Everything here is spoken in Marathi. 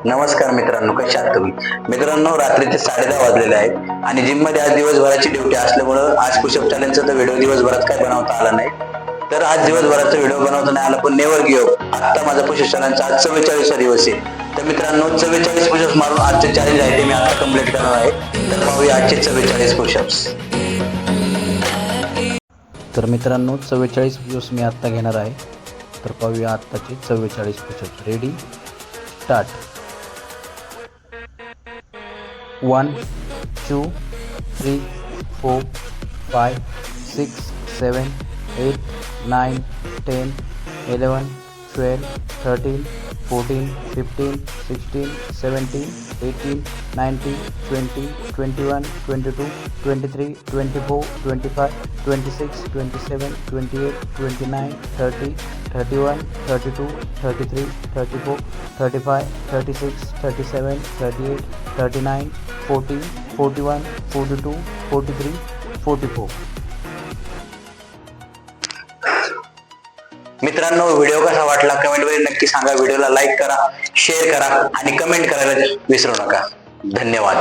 नमस्कार मित्रांनो, कशा आहात तुम्ही? मित्रांनो, रात्रीचे 10:30 वाजलेले आहेत आणि जिम मध्ये आज दिवसभराची ड्युटी असल्यामुळं आज पुशअप चॅलेंजचा तर व्हिडिओ दिवसभरात काय बनवता आला नाही. तर आज दिवसभराचा व्हिडिओ बनवता नाही आला, पण नेवर गिव्ह अप. आता माझा पुशअप चॅलेंजचा आज 44वा दिवस आहे. तर मित्रांनो, 44 पुशअप्स मारून आजचे चॅलेंज आहे ते मी आता कंप्लीट करणार आहे. तर पाहूया आजचे 44 पुशअप्स. तर मित्रांनो, 44 पुशअप्स मी आत्ता घेणार आहे. तर पाहूया आत्ताचे 44 पुशअप्स. Ready, start. 1 2 3 4 5 6 7 8 9 10 11 12 13 14 15 16 17 18 19 20 21 22 23 24 25 26 27 28 29 30 31 32 33 34 35 36 37 38 39 40 41 42 43 44. मित्रांनो, व्हिडिओ कसा वाटला कमेंटमध्ये नक्की सांगा. व्हिडिओला लाईक करा, शेअर करा आणि कमेंट करायला विसरू नका. धन्यवाद.